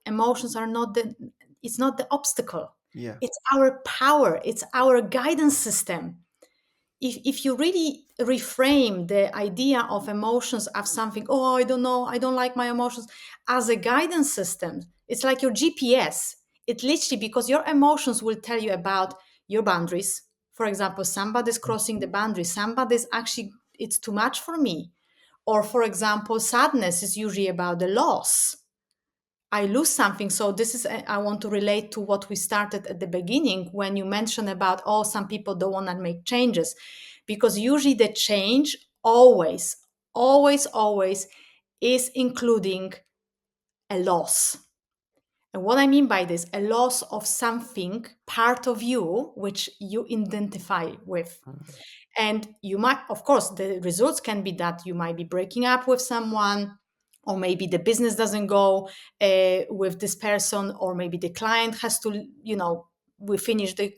emotions are not it's not the obstacle. Yeah. It's our power. It's our guidance system. If you really reframe the idea of emotions as something, oh, I don't know, I don't like my emotions, as a guidance system, it's like your GPS. It literally, because your emotions will tell you about your boundaries. For example, somebody's crossing the boundary, somebody's actually, it's too much for me. Or for example, sadness is usually about the loss. I lose something. So this is, I want to relate to what we started at the beginning when you mentioned about, oh, some people don't want to make changes, because usually the change always is including a loss. And what I mean by this, a loss of something, part of you, which you identify with. And you might, of course, the results can be that you might be breaking up with someone, or maybe the business doesn't go with this person, or maybe the client has to, we finish the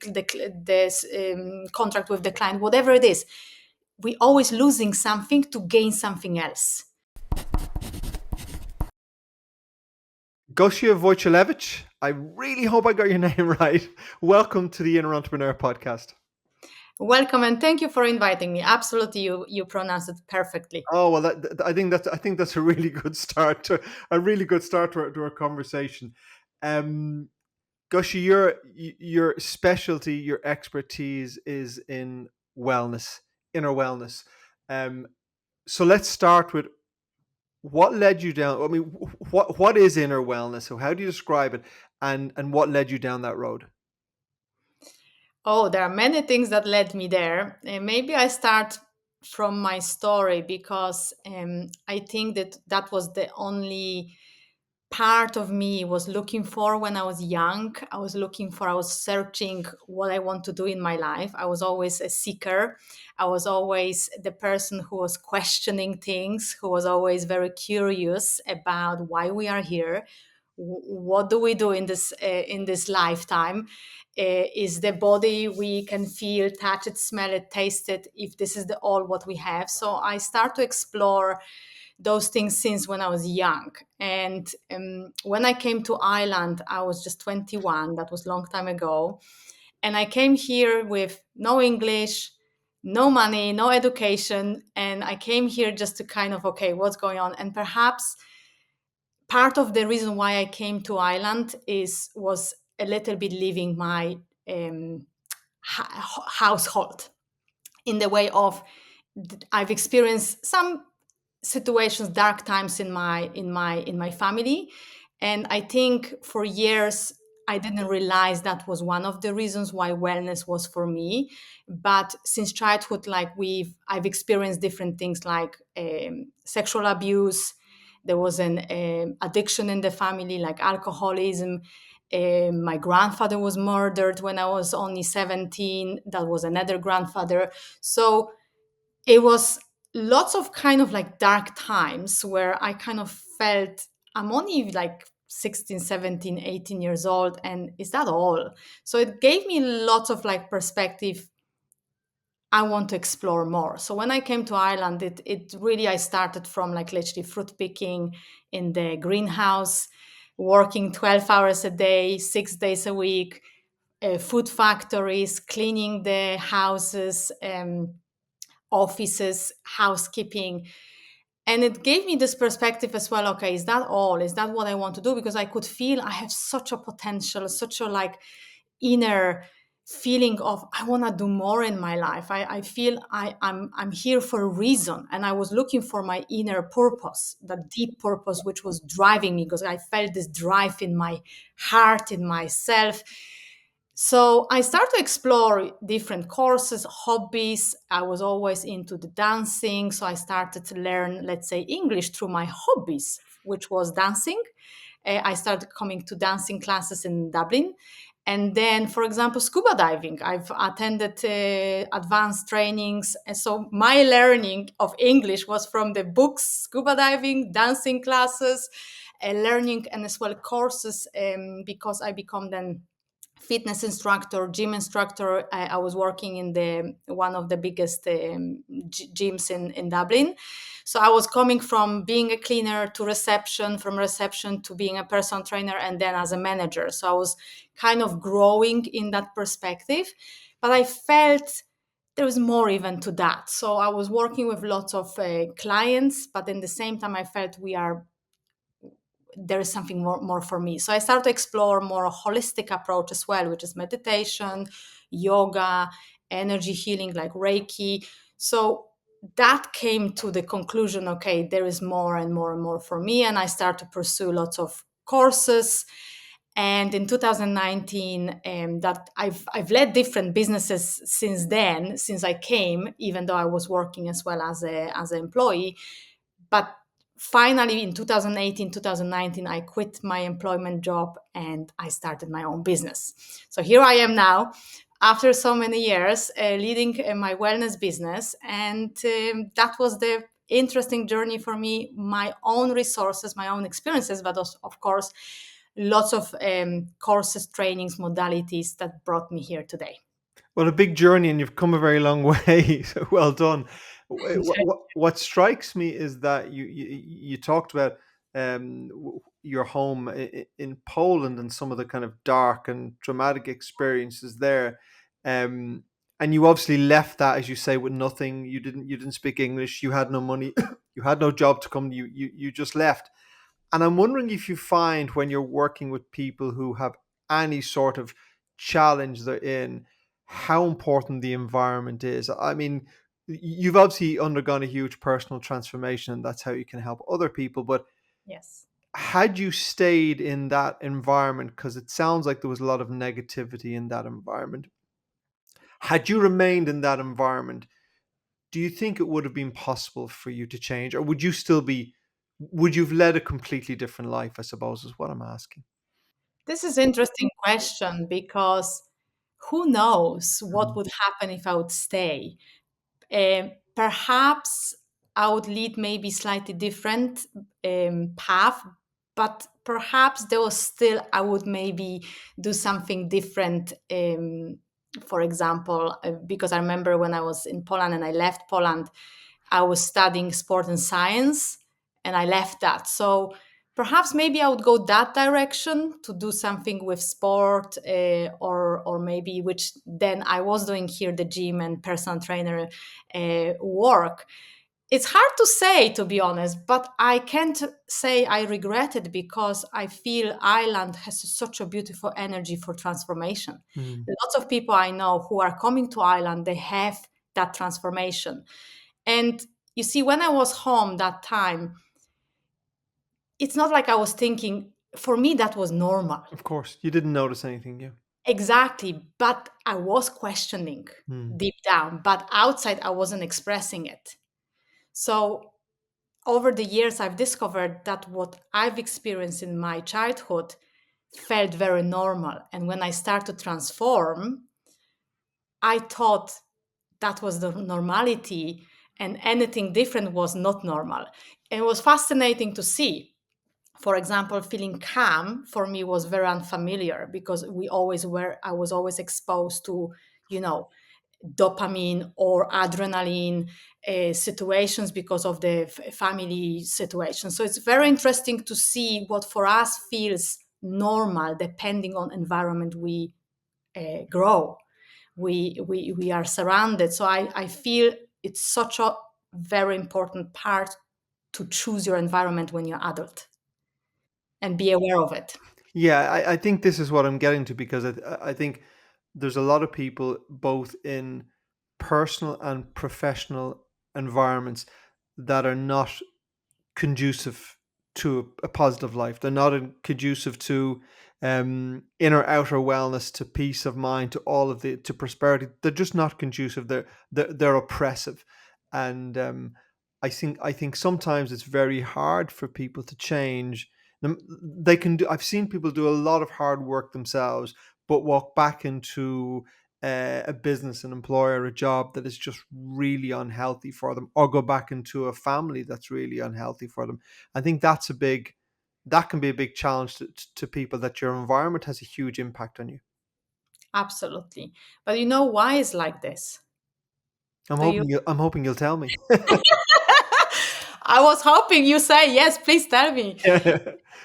contract with the client, whatever it is. We always losing something to gain something else. Gosia Wojciulewicz, I really hope I got your name right. Welcome to the Inner Entrepreneur podcast. Welcome, and thank you for inviting me. Absolutely, you pronounced it perfectly. Oh well, I think that's a really good start to our conversation. Um, Gosia, your specialty, your expertise is in wellness, inner wellness. Um, so let's start with what led you down. I mean, what is inner wellness? So how do you describe it, and what led you down that road? Oh, there are many things that led me there. Maybe I start from my story, because I think that was the only part of me was looking for when I was young. I was searching what I want to do in my life. I was always a seeker. I was always the person who was questioning things, who was always very curious about why we are here. What do we do in this lifetime? Is the body we can feel, touch it, smell it, taste it, if this is the all what we have? So I start to explore those things since when I was young. And when I came to Ireland, I was just 21. That was a long time ago. And I came here with no English, no money, no education. And I came here just to kind of, okay, what's going on? And perhaps part of the reason why I came to Ireland was a little bit leaving my household, in the way of I've experienced some situations, dark times in my family. And I think for years I didn't realize that was one of the reasons why wellness was for me. But since childhood, like I've experienced different things, like sexual abuse. There was an addiction in the family, like alcoholism. My grandfather was murdered when I was only 17. That was another grandfather. So it was lots of kind of like dark times where I kind of felt I'm only like 16, 17, 18 years old. And is that all? So it gave me lots of like perspective. I want to explore more. So when I came to Ireland, it really, I started from like literally fruit picking in the greenhouse, working 12 hours a day, 6 days a week, food factories, cleaning the houses, offices, housekeeping. And it gave me this perspective as well. Okay, is that all? Is that what I want to do? Because I could feel I have such a potential, such a like inner feeling of I want to do more in my life. I feel I'm here for a reason. And I was looking for my inner purpose, that deep purpose which was driving me, because I felt this drive in my heart, in myself. So I started to explore different courses, hobbies. I was always into the dancing. So I started to learn, let's say, English through my hobbies, which was dancing. I started coming to dancing classes in Dublin. And then, for example, scuba diving. I've attended advanced trainings. And so my learning of English was from the books, scuba diving, dancing classes, learning, and as well courses, because I become then fitness instructor, gym instructor. I was working in the one of the biggest gyms in Dublin. So I was coming from being a cleaner to reception, from reception to being a personal trainer, and then as a manager. So I was kind of growing in that perspective, but I felt there was more even to that. So I was working with lots of clients, but in the same time, I felt there is something more for me. So I started to explore more holistic approach as well, which is meditation, yoga, energy healing like Reiki. So that came to the conclusion, okay, there is more and more and more for me. And I started to pursue lots of courses. And in 2019, that I've led different businesses since then, since I came, even though I was working as well as an employee. But finally, in 2018, 2019, I quit my employment job and I started my own business. So here I am now, after so many years, leading my wellness business. And that was the interesting journey for me, my own resources, my own experiences, but also, of course, lots of courses, trainings, modalities that brought me here today. Well, a big journey, and you've come a very long way. So well done. What strikes me is that you talked about your home in Poland and some of the kind of dark and traumatic experiences there, um, and you obviously left that, as you say, with nothing. You didn't speak English. You had no money. You had no job to come. You just left. And I'm wondering if you find when you're working with people who have any sort of challenge they're in, how important the environment is. I mean, you've obviously undergone a huge personal transformation, and that's how you can help other people. But Yes. had you stayed in that environment, because it sounds like there was a lot of negativity in that environment, had you remained in that environment, do you think it would have been possible for you to change, or would you've led a completely different life, I suppose, is what I'm asking. This is an interesting question because who knows what Mhm. would happen if I would stay? Perhaps I would lead maybe slightly different path, but perhaps there was still I would maybe do something different. For example, because I remember when I was in Poland and I left Poland, I was studying sport and science, and I left that. So perhaps maybe I would go that direction to do something with sport, or maybe which then I was doing here the gym and personal trainer work. It's hard to say, to be honest, but I can't say I regret it because I feel Ireland has such a beautiful energy for transformation. Mm. Lots of people I know who are coming to Ireland, they have that transformation. And you see, when I was home that time, it's not like I was thinking, for me, that was normal. Of course, you didn't notice anything, yeah. Exactly. But I was questioning Mm. deep down, but outside, I wasn't expressing it. So over the years, I've discovered that what I've experienced in my childhood felt very normal. And when I started to transform, I thought that was the normality and anything different was not normal. And it was fascinating to see. For example, feeling calm for me was very unfamiliar because I was always exposed to, you know, dopamine or adrenaline situations because of the family situation. So it's very interesting to see what for us feels normal depending on environment we grow. We are surrounded. So I feel it's such a very important part to choose your environment when you're adult and be aware of it. Yeah, I think this is what I'm getting to, because I think there's a lot of people both in personal and professional environments that are not conducive to a positive life. They're not conducive to inner outer wellness, to peace of mind, to all of the to prosperity. They're just not conducive. They're oppressive, and I think sometimes it's very hard for people to change. They can do. I've seen people do a lot of hard work themselves, but walk back into a business, an employer, a job that is just really unhealthy for them, or go back into a family that's really unhealthy for them. I think that can be a big challenge to people, that your environment has a huge impact on you. Absolutely. But you know why it's like this? Do you? I'm hoping you'll tell me. I was hoping you say yes. Please tell me.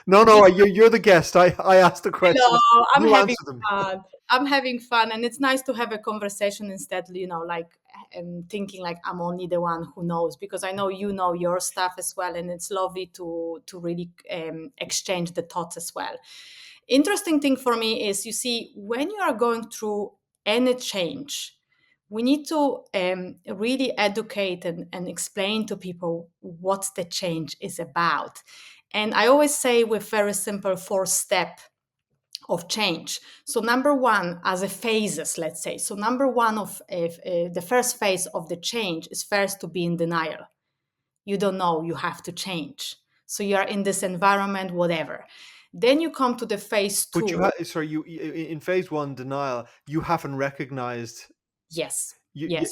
No, You no, you're the guest. I asked the know, questions. I'm You having answer them. fun. I'm having fun, and it's nice to have a conversation instead, like thinking like I'm only the one who knows, because I know you know your stuff as well, and it's lovely to really exchange the thoughts as well. Interesting thing for me is, you see, when you are going through any change, we need to really educate and explain to people what the change is about. And I always say with very simple four-step of change. So number one, as a phases, let's say. So number one of the first phase of the change is first to be in denial. You don't know, you have to change. So you are in this environment, whatever. Then you come to the phase But you two. sorry, in phase one denial, you haven't recognized Yes. you Yes,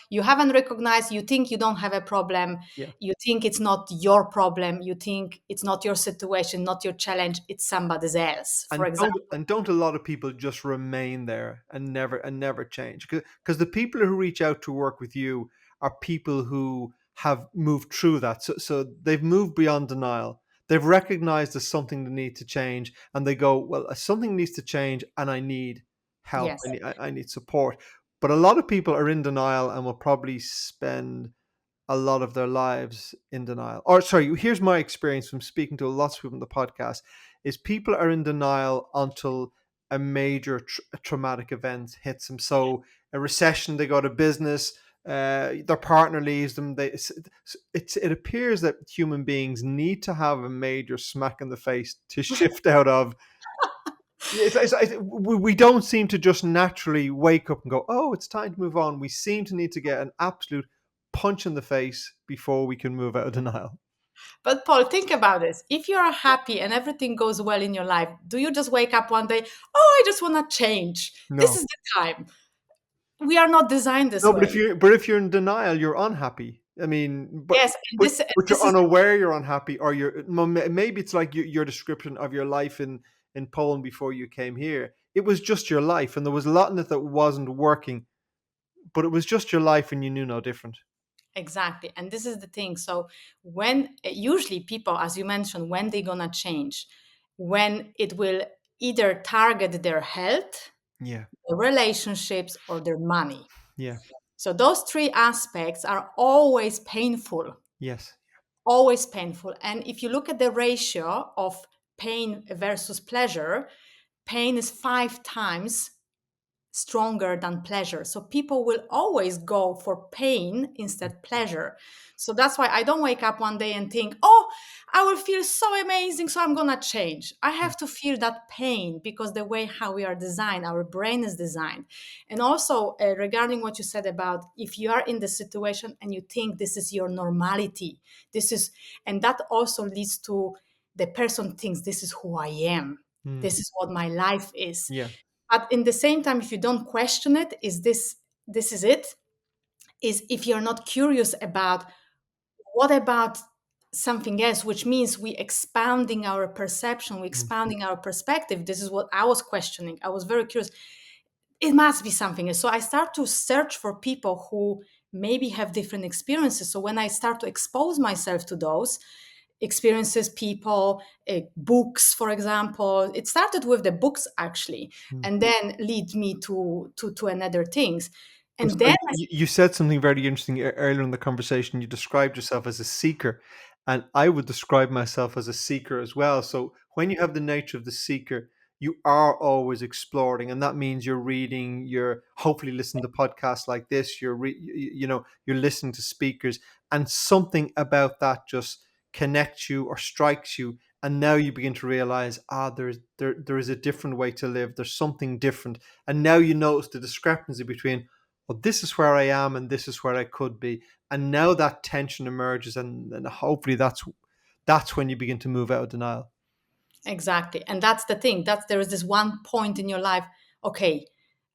you haven't recognized, you think you don't have a problem, yeah. you think it's not your problem, you think it's not your situation, not your challenge, it's somebody else. For example, And don't a lot of people just remain there and never change? Because the people who reach out to work with you are people who have moved through that. So they've moved beyond denial. They've recognized there's something that needs to change, and they go, well, something needs to change, and I need help. yes. I need support. But a lot of people are in denial and will probably spend a lot of their lives in denial. Or sorry, here's my experience from speaking to lots of people on the podcast: is people are in denial until a major traumatic event hits them. So a recession, they go to business, their partner leaves them. It appears that human beings need to have a major smack in the face to shift out of. We don't seem to just naturally wake up and go, oh, it's time to move on. We seem to need to get an absolute punch in the face before we can move out of denial. But Paul, think about this. If you are happy and everything goes well in your life, do you just wake up one day, oh, I just want to change? This No, is the time. We are not designed this no, but way. if you're in denial, you're unhappy. I mean, Yes, and but this you're is unaware you're unhappy, or maybe it's like your description of your life in Poland before you came here. It was just your life, and there was a lot in it that wasn't working, but it was just your life, and you knew no different. exactly. And this is the thing. So when usually people, as you mentioned, when they're gonna change, when it will either target their health, Yeah, their relationships, or their money. yeah, So those three aspects are always painful, yes, always painful. And if you look at the ratio of pain versus pleasure, pain is 5 times stronger than pleasure. So people will always go for pain instead pleasure. So that's why I don't wake up one day and think, "Oh, I will feel so amazing, so I'm going to change." I yeah. have to feel that pain, because the way how we are designed, our brain is designed. And also regarding what you said about, if you are in the situation and you think this is your normality, this is, and that also leads to the person thinks this is who I am. Mm, This is what my life is. yeah. But in the same time, if you don't question it, is this is it? Is if you're not curious about what about something else, which means we expanding our perception, we Mm, expanding our perspective. This is what I was questioning. I was very curious. It must be something else. So I start to search for people who maybe have different experiences. So when I start to expose myself to those experiences, people, books, for example, it started with the books actually, mm. and then lead me to another things. But And then you said something very interesting earlier in the conversation. You described yourself as a seeker, and I would describe myself as a seeker as well. So when you have the nature of the seeker, you are always exploring, and that means you're reading, you're hopefully listening to podcasts like this, you're listening to speakers, and something about that just connects you or strikes you, and now you begin to realize, there is a different way to live. There's something different, and now you notice the discrepancy between, well, this is where I am and this is where I could be. And now that tension emerges, and hopefully that's when you begin to move out of denial. exactly, and that's the thing, that there is this one point in your life, okay,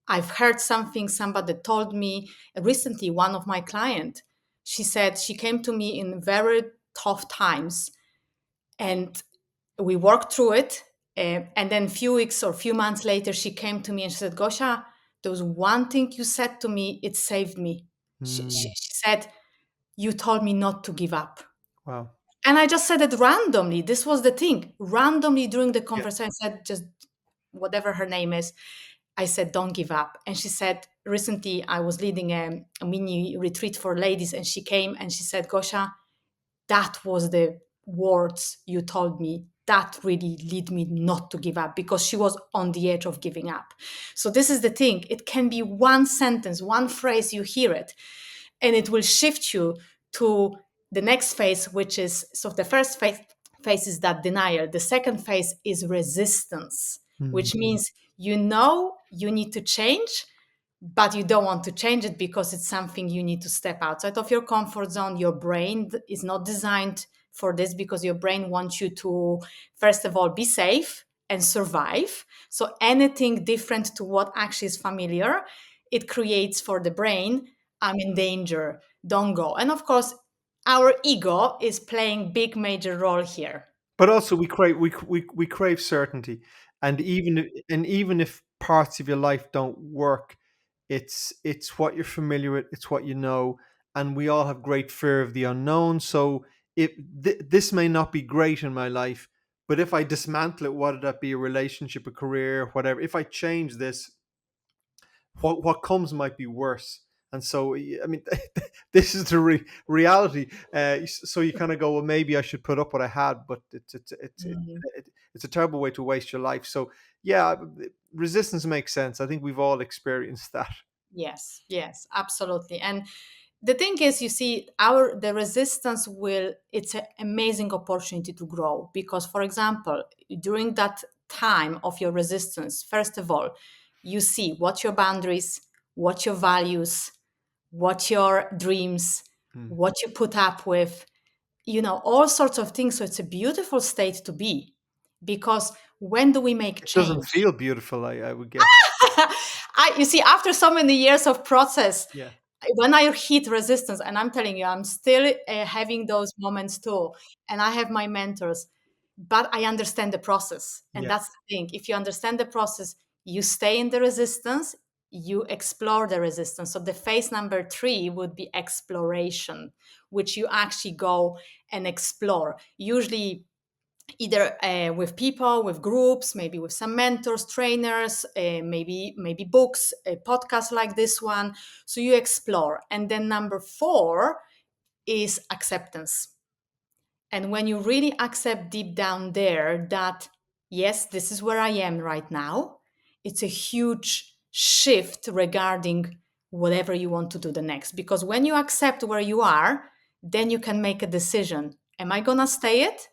I've heard something, somebody told me. Recently, one of my client, she said she came to me in very tough times, and we worked through it. And then a few weeks or few months later, she came to me and she said, Gosia, there was one thing you said to me, it saved me. Mm. She said, you told me not to give up. Wow. And I just said it randomly. This was the thing. Randomly during the Yeah. conversation, I said, just whatever her name is, I said, don't give up. And she said, recently I was leading a mini retreat for ladies, and she came and she said, Gosia, that was the words you told me that really lead me not to give up, because she was on the edge of giving up. So this is the thing. It can be one sentence, one phrase, you hear it, and it will shift you to the next phase, which is, so the first phase is that denial. The second phase is resistance, Mm. which means you know you need to change, but you don't want to change it because it's something you need to step outside of your comfort zone. Your brain is not designed for this, because your brain wants you to, first of all, be safe and survive. So anything different to what actually is familiar, it creates for the brain, I'm in danger, don't go. And of course, our ego is playing big major role here. But also we crave certainty, and even if parts of your life don't work, it's what you're familiar with, it's what you know, and we all have great fear of the unknown. So this may not be great in my life, but if I dismantle it, whether that be a relationship, a career, whatever, if I change this, what comes might be worse. And so, I mean, this is the reality. So you kind of go, well, maybe I should put up what I had, but Mhm. it's a terrible way to waste your life. So yeah, resistance makes sense. I think we've all experienced that. Yes, yes, absolutely. And the thing is, you see, our the resistance will, it's an amazing opportunity to grow, because, for example, during that time of your resistance, first of all, you see what your boundaries, what your values, what your dreams, Hmm. what you put up with, all sorts of things. So it's a beautiful state to be, because when do we make It doesn't change? feel beautiful, I would guess. You see, after so many years of process, Yeah, when I hit resistance, and I'm telling you, I'm still having those moments too, and I have my mentors, but I understand the process. And yeah. that's the thing. If you understand the process, you stay in the resistance, you explore the resistance. So the phase number 3 would be exploration, which you actually go and explore. Usually either with people, with groups, maybe with some mentors, trainers, maybe books, a podcast like this one. So you explore. And then number 4 is acceptance. And when you really accept deep down there that, yes, this is where I am right now, it's a huge shift regarding whatever you want to do the next. Because when you accept where you are, then you can make a decision. Am I going to stay it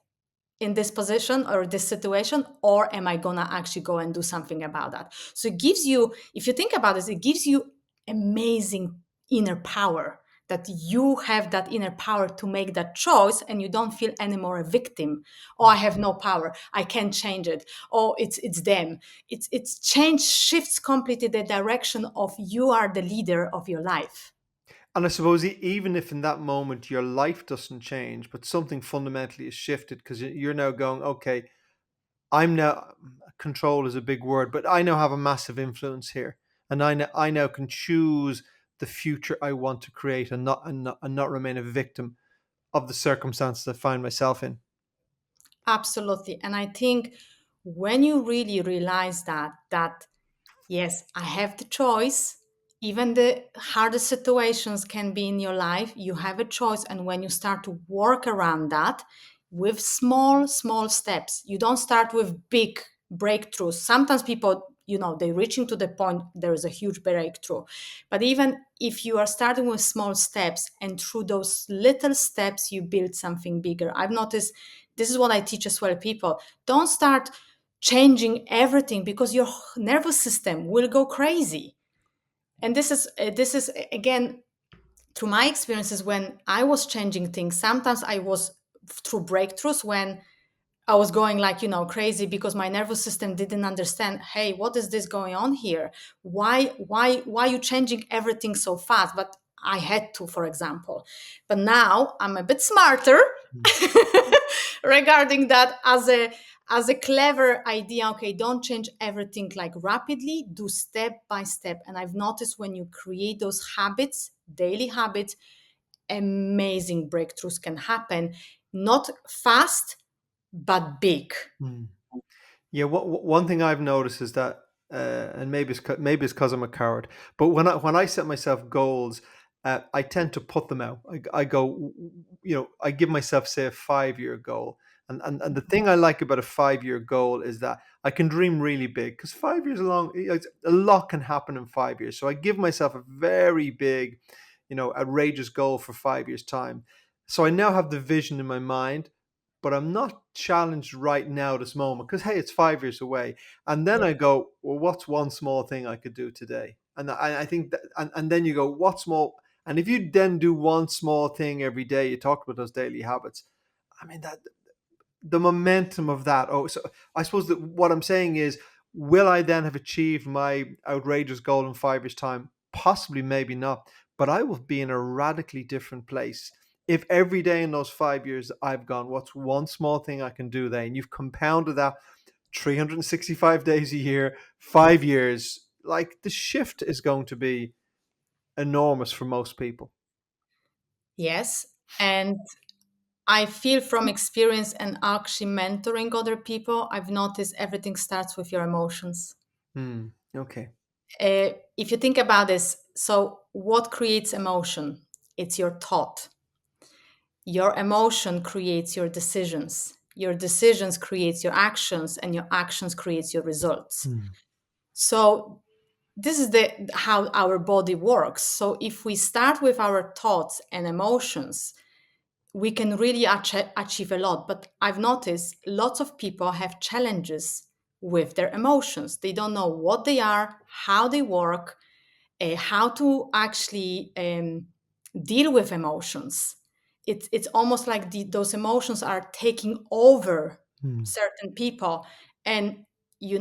in this position or this situation, or am I gonna actually go and do something about that? So it gives you, if you think about this, it gives you amazing inner power, that you have that inner power to make that choice, and you don't feel anymore a victim. Oh, I have no power, I can't change it. Oh, it's them. It's change, shifts completely the direction of, you are the leader of your life. And I suppose even if in that moment your life doesn't change, but something fundamentally is shifted, because you're now going, okay, I'm now, control is a big word, but I now have a massive influence here, and I now can choose the future I want to create, and not remain a victim of the circumstances I find myself in. Absolutely. And I think when you really realize that yes, I have the choice. Even the hardest situations can be in your life. You have a choice. And when you start to work around that with small, small steps, you don't start with big breakthroughs. Sometimes people, they're reaching to the point there is a huge breakthrough. But even if you are starting with small steps, and through those little steps, you build something bigger. I've noticed, this is what I teach as well, people. Don't start changing everything, because your nervous system will go crazy. And this is again, through my experiences, when I was changing things, sometimes I was through breakthroughs when I was going like, crazy, because my nervous system didn't understand, hey, what is this going on here? Why are you changing everything so fast? But I had to, for example. But now I'm a bit smarter. regarding that as a clever idea. Okay, don't change everything like rapidly, do step by step. And I've noticed when you create those habits, daily habits, amazing breakthroughs can happen, not fast but big. Mm. Yeah, one thing I've noticed is that, and maybe it's because I'm a coward, but when I set myself goals, I tend to put them out. I go, I give myself, say, a 5 year goal, and the thing I like about a 5 year goal is that I can dream really big, because 5 years long, a lot can happen in 5 years. So I give myself a very big, outrageous goal for 5 years time. So I now have the vision in my mind, but I'm not challenged right now, this moment, because hey, it's 5 years away. And then Yeah. I go, well, what's one small thing I could do today? And I think that, and then you go, what small? And if you then do one small thing every day, you talked about those daily habits. I mean, that the momentum of that. Oh, so I suppose that what I'm saying is, will I then have achieved my outrageous goal in 5 years' time? Possibly, maybe not, but I will be in a radically different place if every day in those 5 years I've gone, what's one small thing I can do there? And you've compounded that 365 days a year, 5 years. Like, the shift is going to be enormous for most people. Yes. And I feel from experience and actually mentoring other people, I've noticed everything starts with your emotions. Hmm. Okay. If you think about this, so what creates emotion? It's your thought. Your emotion creates your decisions. Your decisions creates your actions, and your actions creates your results. Hmm. So this is the how our body works. So if we start with our thoughts and emotions, we can really achieve a lot. But I've noticed lots of people have challenges with their emotions. They don't know what they are, how they work, how to actually deal with emotions. It's almost like those emotions are taking over Hmm. certain people. And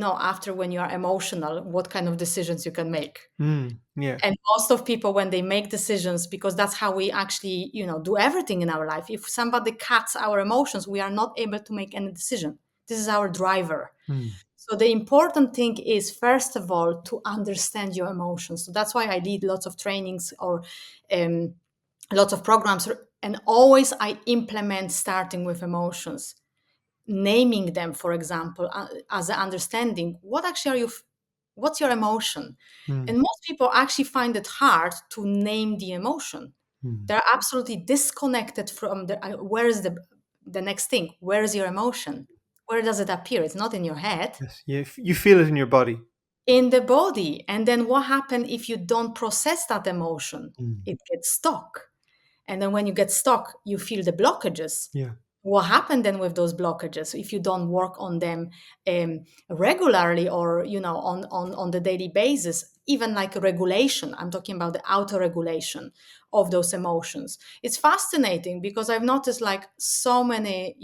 after, when you are emotional, what kind of decisions you can make. Hmm. Yeah. And most of people, when they make decisions, because that's how we actually do everything in our life, if somebody cuts our emotions, we are not able to make any decision. This is our driver. Hmm. So the important thing is, first of all, to understand your emotions. So that's why I lead lots of trainings or um, lots of programs, and always I implement starting with emotions, naming them, for example, as an understanding. What actually are you? What's your emotion? Hmm. And most people actually find it hard to name the emotion. Hmm. They're absolutely disconnected from where is the next thing? Where is your emotion? Where does it appear? It's not in your head, Yes. You feel it in your body. in the body. And then what happens if you don't process that emotion? Hmm. It gets stuck. And then when you get stuck, you feel the blockages. Yeah. What happened then with those blockages if you don't work on them regularly, or on the daily basis? Even like regulation, I'm talking about the auto regulation of those emotions. It's fascinating, because I've noticed like so many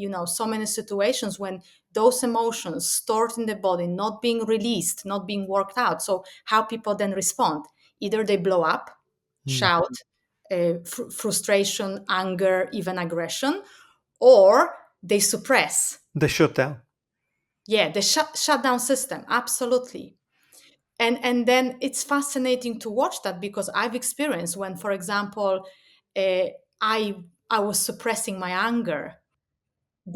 situations when those emotions stored in the body, not being released, not being worked out. So how people then respond? Either they blow up, Hmm. shout, frustration, anger, even aggression, or they suppress. They shut down. Yeah, the shutdown system, absolutely. And then it's fascinating to watch that, because I've experienced when, for example, uh, I I was suppressing my anger,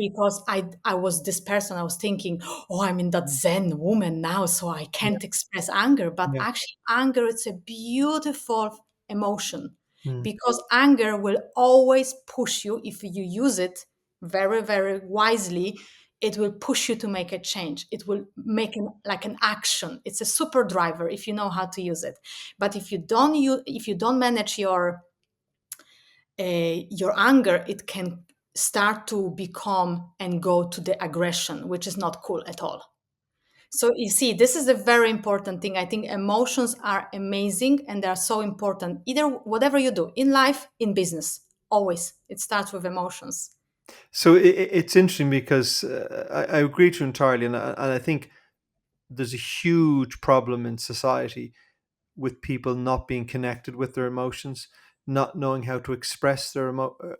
because I was this person. I was thinking, oh, I'm in that Zen woman now, so I Yeah. can't express anger. But Yeah. actually, anger, it's a beautiful emotion, Hmm. because anger will always push you, if you use it very, very wisely. It will push you to make a change. It will make like an action. It's a super driver if you know how to use it. But if you don't manage your anger, it can start to become and go to the aggression, which is not cool at all. So you see, this is a very important thing. I think emotions are amazing, and they are so important. Either whatever you do in life, in business, always it starts with emotions. So it's interesting, because I agree with you entirely, and I think there's a huge problem in society with people not being connected with their emotions, not knowing how to express their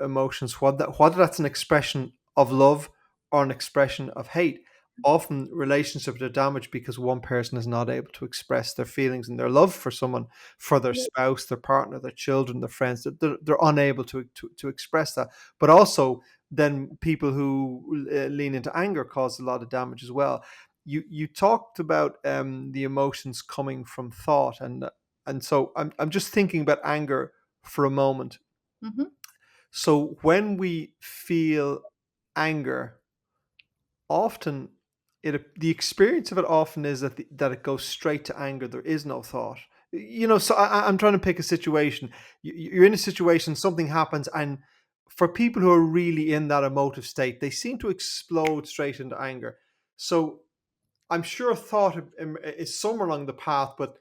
emotions, whether that's an expression of love or an expression of hate. Often relationships are damaged because one person is not able to express their feelings and their love for someone, for their spouse, their partner, their children, their friends. They're unable to express that. But also, then people who lean into anger cause a lot of damage as well. You talked about the emotions coming from thought, and so I'm just thinking about anger for a moment. Mhm. So when we feel anger, often the experience of it often is that it goes straight to anger. There is no thought. So I'm trying to pick a situation. You're in a situation, something happens, and for people who are really in that emotive state, they seem to explode straight into anger. So I'm sure thought is somewhere along the path, but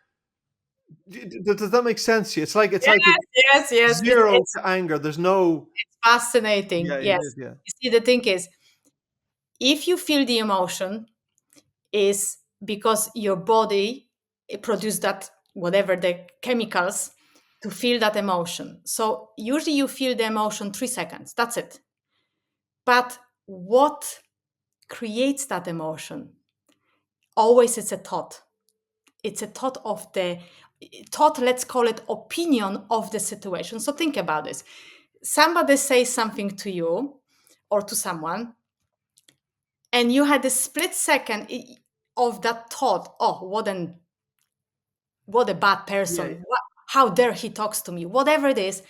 does that make sense to you? It's like Yes, yes, yes. zero to anger. There's no. It's fascinating. Yeah, it is. Yes. Yeah. You see, the thing is, if you feel the emotion, is because your body produced that whatever the chemicals to feel that emotion. So usually you feel the emotion 3 seconds. That's it. But what creates that emotion? Always it's a thought. It's a thought of the thought, let's call it opinion of the situation. So think about this. Somebody says something to you or to someone, and you had a split second of that thought, oh, what a bad Yeah. person. How dare he talks to me? Whatever it is,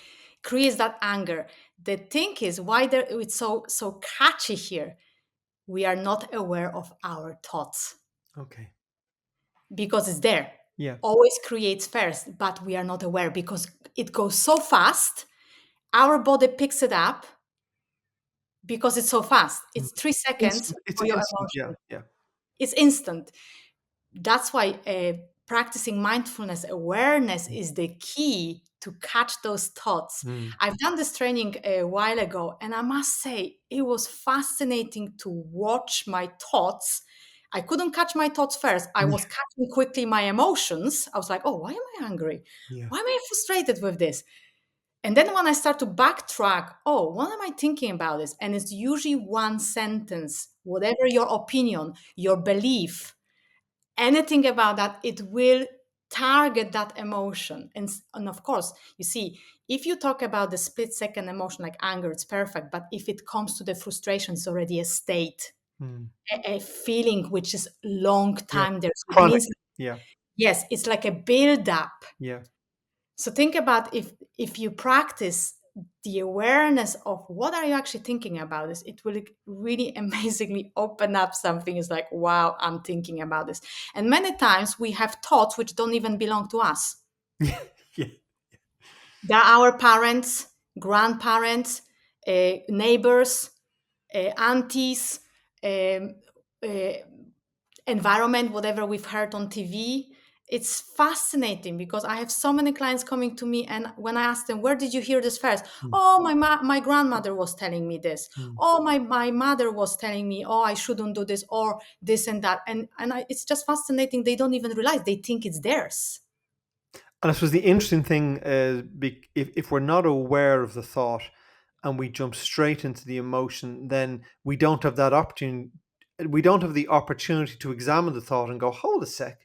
creates that anger. The thing is why it's so catchy here. We are not aware of our thoughts Okay. because it's there. Yeah. Always creates first, but we are not aware because it goes so fast. Our body picks it up because it's so fast. It's 3 seconds It's for your instant. Yeah. emotion. Yeah. It's instant. That's why practicing mindfulness awareness is the key to catch those thoughts. Mm. I've done this training a while ago, and I must say it was fascinating to watch my thoughts. I couldn't catch my thoughts first. I was catching quickly my emotions. I was like, oh, why am I angry? Yeah. Why am I frustrated with this? And then when I start to backtrack, oh, what am I thinking about this? And it's usually one sentence, whatever your opinion, your belief, anything about that, it will target that emotion. And of course, you see, if you talk about the split second emotion like anger, it's perfect. But if it comes to the frustration, it's already a state, Mm. a feeling which is long Yeah. time there. It's So it chronic. means, Yeah. yes, it's like a build up. Yeah. So think about if you practice the awareness of what are you actually thinking about this, it will really amazingly open up something. It's like, wow, I'm thinking about this. And many times we have thoughts which don't even belong to us. Yeah. Yeah. They're our parents, grandparents, neighbors, aunties, um, uh, environment, whatever we've heard on TV. It's fascinating because I have so many clients coming to me, and when I ask them, "Where did you hear this first?" Mm. "Oh, my grandmother was telling me this." Mm. "Oh, my mother was telling me, oh, I shouldn't do this or this and that." It's just fascinating. They don't even realize they think it's theirs. And I suppose the interesting thing is, if we're not aware of the thought and we jump straight into the emotion, then we don't have that opportunity. We don't have the opportunity to examine the thought and go, hold a sec.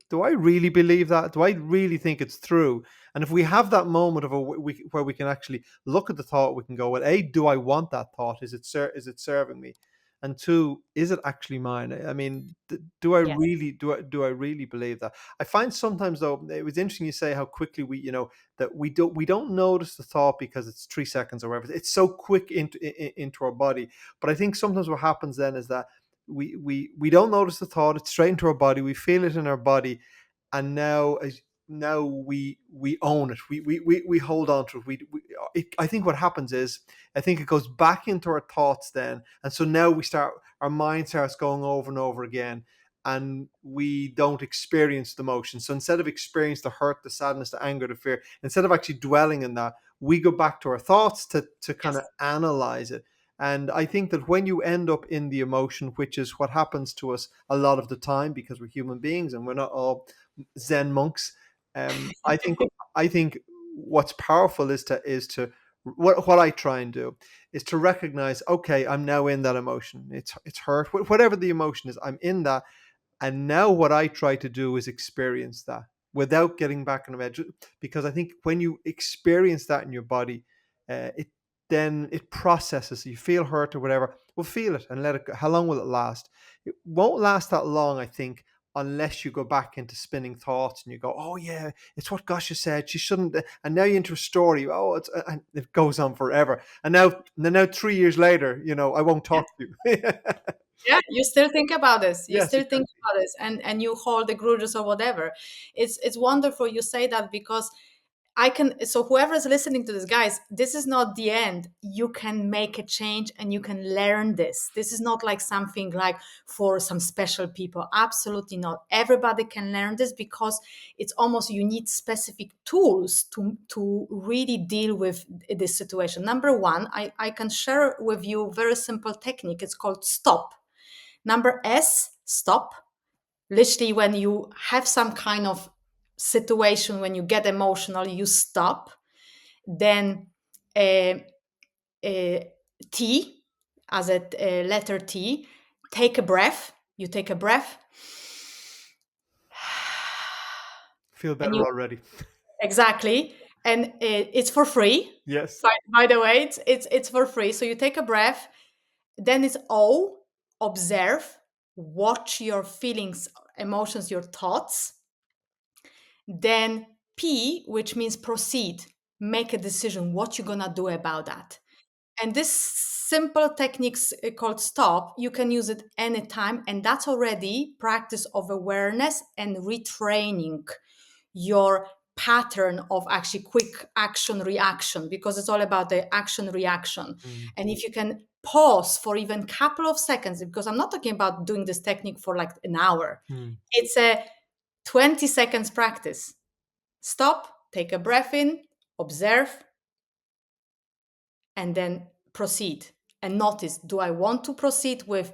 Do I really believe that? Do I really think it's true? And if we have that moment of where we can actually look at the thought, we can go, well, A, do I want that thought? Is it serving me? And two, is it actually mine? I mean, do I Yes. really do I really believe that? I find sometimes though it was interesting you say how quickly that we don't notice the thought because it's 3 seconds or whatever. It's so quick into our body. But I think sometimes what happens then is that we don't notice the thought. It's straight into our body. We feel it in our body, and now we own it. We hold on to it. I think what happens is I think it goes back into our thoughts then, and so now our mind starts going over and over again, and we don't experience the emotion. So instead of experience the hurt, the sadness, the anger, the fear, instead of actually dwelling in that, we go back to our thoughts to kind of Yes. analyze it. And I think that when you end up in the emotion, which is what happens to us a lot of the time because we're human beings and we're not all Zen monks, I think what's powerful is to what I try and do is to recognize, okay, I'm now in that emotion. It's hurt, whatever the emotion is, I'm in that. And now what I try to do is experience that without getting back on the edge. Because I think when you experience that in your body, it then it processes. You feel hurt or whatever. Well, feel it and let it go. How long will it last? It won't last that long, I think, unless you go back into spinning thoughts and you go, oh yeah, it's what Gosia said. She shouldn't. And now you're into a story. Oh, and it goes on forever. And now 3 years later, I won't Yeah. talk to you. Yeah, you still think about this. You Yes, still think exactly. about this, and you hold the grudges or whatever. It's wonderful you say that, because I can. So whoever is listening to this, guys, this is not the end. You can make a change and you can learn this. This is not like something like for some special people. Absolutely not. Everybody can learn this, because it's almost you need specific tools to really deal with this situation. Number one, I can share with you a very simple technique. It's called stop. Number S, stop. Literally, when you have some kind of situation, when you get emotional, you stop. Then uh, uh, T, as a letter T, take a breath. You take a breath, Feel and better you already. exactly, and it's for free. Yes. By the way, it's for free. So you take a breath. Then it's O, observe, watch your feelings, emotions, your thoughts. Then P, which means proceed, make a decision what you're gonna do about that. And this simple techniques called stop, you can use it anytime, and that's already practice of awareness and retraining your pattern of actually quick action reaction, because it's all about the action reaction. Mm, And if you can pause for even couple of seconds, because I'm not talking about doing this technique for like an hour, mm. it's a 20 seconds practice. Stop, take a breath in, observe, and then proceed. And notice, do I want to proceed with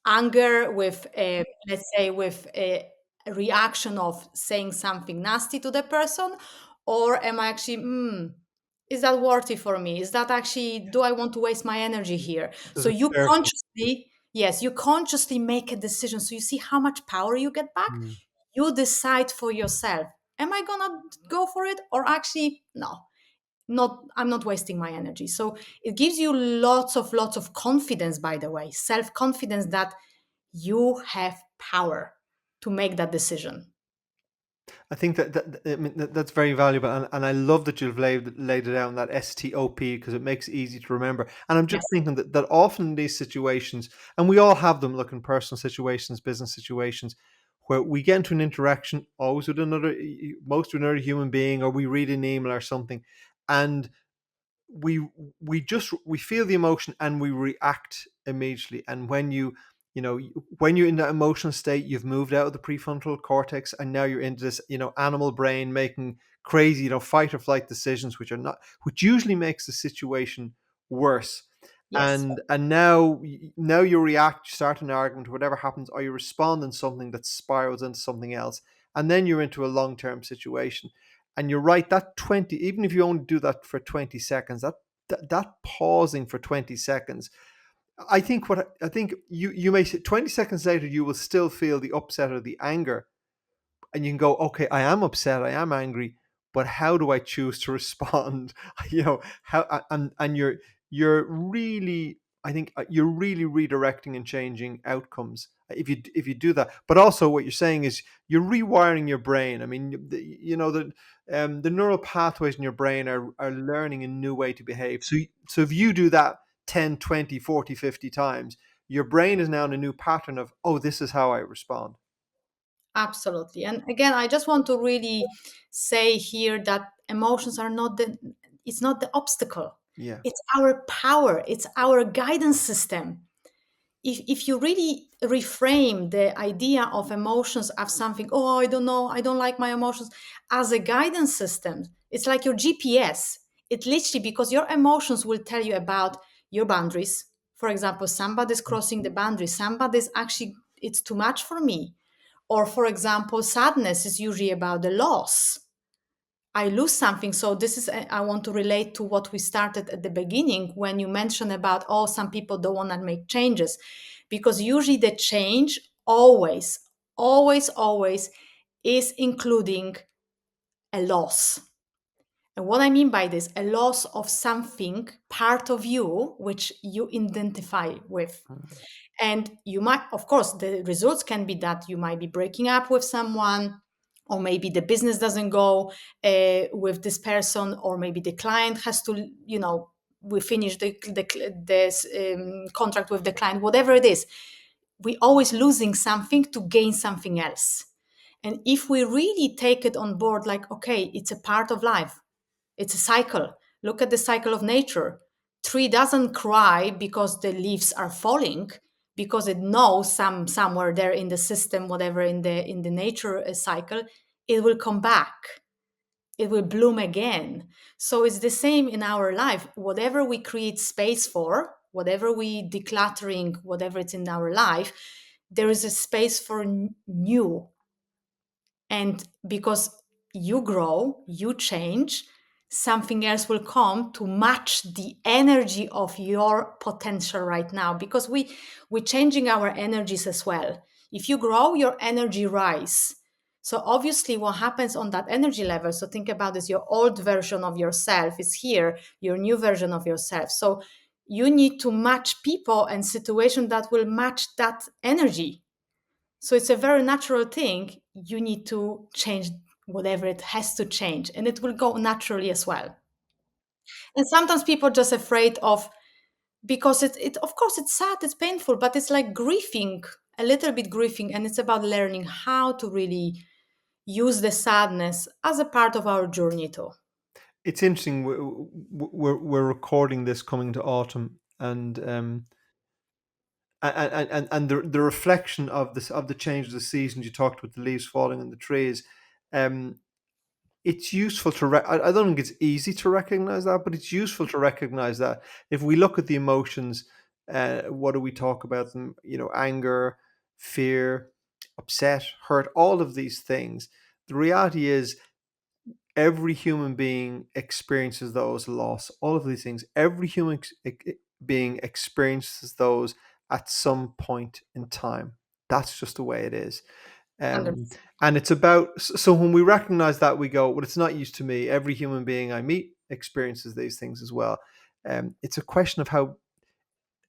anger, with let's say with a reaction of saying something nasty to the person, or am I actually, is that worthy for me? Is that actually, do I want to waste my energy here? Does So it you serve me? consciously, yes, you consciously make a decision. So you see how much power you get back. Mm. You decide for yourself, am I gonna go for it, or actually no, not, I'm not wasting my energy. So it gives you lots of confidence, by the way, self confidence, that you have power to make that decision. I think I mean, that's very valuable, and I love that you've laid it out in that STOP because it makes it easy to remember. And I'm just Yes. thinking that often in these situations, and we all have them, look in personal situations, business situations, where we get into an interaction, always with most with another human being, or we read an email or something, and we we feel the emotion and we react immediately. And when you're in that emotional state, you've moved out of the prefrontal cortex and now you're into this animal brain making crazy fight or flight decisions, which usually makes the situation worse. Yes. And now you react, you start an argument, whatever happens, or you respond in something that spirals into something else, and then you're into a long-term situation. And you're right, that 20, even if you only do that for 20 seconds, that pausing for 20 seconds, I think you may say 20 seconds later you will still feel the upset or the anger, and you can go, okay, I am upset, I am angry, but how do I choose to respond? How, and you're really, I think you're really redirecting and changing outcomes if you do that. But also, what you're saying is you're rewiring your brain. I mean, the neural pathways in your brain are learning a new way to behave. So if you do that 10, 20, 40, 50 times, your brain is now in a new pattern of, oh, this is how I respond. Absolutely. And again, I just want to really say here that emotions are not the, it's not the obstacle. Yeah. It's our power. It's our guidance system. If you really reframe the idea of emotions as something, oh, I don't know, I don't like my emotions, as a guidance system, it's like your GPS. It literally, because your emotions will tell you about your boundaries. For example, somebody's crossing the boundary, somebody's actually, it's too much for me. Or for example, sadness is usually about the loss. I lose something. So this is, I want to relate to what we started at the beginning when you mentioned about, oh, some people don't want to make changes, because usually the change always, always is including a loss. And what I mean by this, a loss of something, part of you, which you identify with. Mm. And you might, of course, the results can be that you might be breaking up with someone, or maybe the business doesn't go with this person, or maybe the client has to, we finish the contract with the client, whatever it is. We always losing something to gain something else. And if we really take it on board, like, okay, it's a part of life, it's a cycle. Look at the cycle of nature. Tree doesn't cry because the leaves are falling, because it knows somewhere there in the system, whatever in the nature cycle, it will come back. It will bloom again. So it's the same in our life. Whatever we create space for, whatever we decluttering, whatever it's in our life, there is a space for new. And because you grow, you change, something else will come to match the energy of your potential right now, because we're changing our energies as well. If you grow, your energy rise. So obviously what happens on that energy level, so think about this, your old version of yourself is here, your new version of yourself. So you need to match people and situations that will match that energy. So it's a very natural thing. You need to change whatever it has to change, and it will go naturally as well. And sometimes people are just afraid of, because it of course it's sad, it's painful, but it's like grieving, a little bit grieving, and it's about learning how to really use the sadness as a part of our journey too. It's interesting. We're recording this coming to autumn, and the reflection of this, of the change of the seasons. You talked about the leaves falling on the trees. Um, it's useful to I don't think it's easy to recognize that, but it's useful to recognize that. If we look at the emotions, what do we talk about them? Anger, fear, upset, hurt, all of these things. The reality is every human being experiences those loss, all of these things. Every human being experiences those at some point in time. That's just the way it is. Under- And it's about, so when we recognize that, we go, well, it's not used to me. Every human being I meet experiences these things as well. It's a question of how,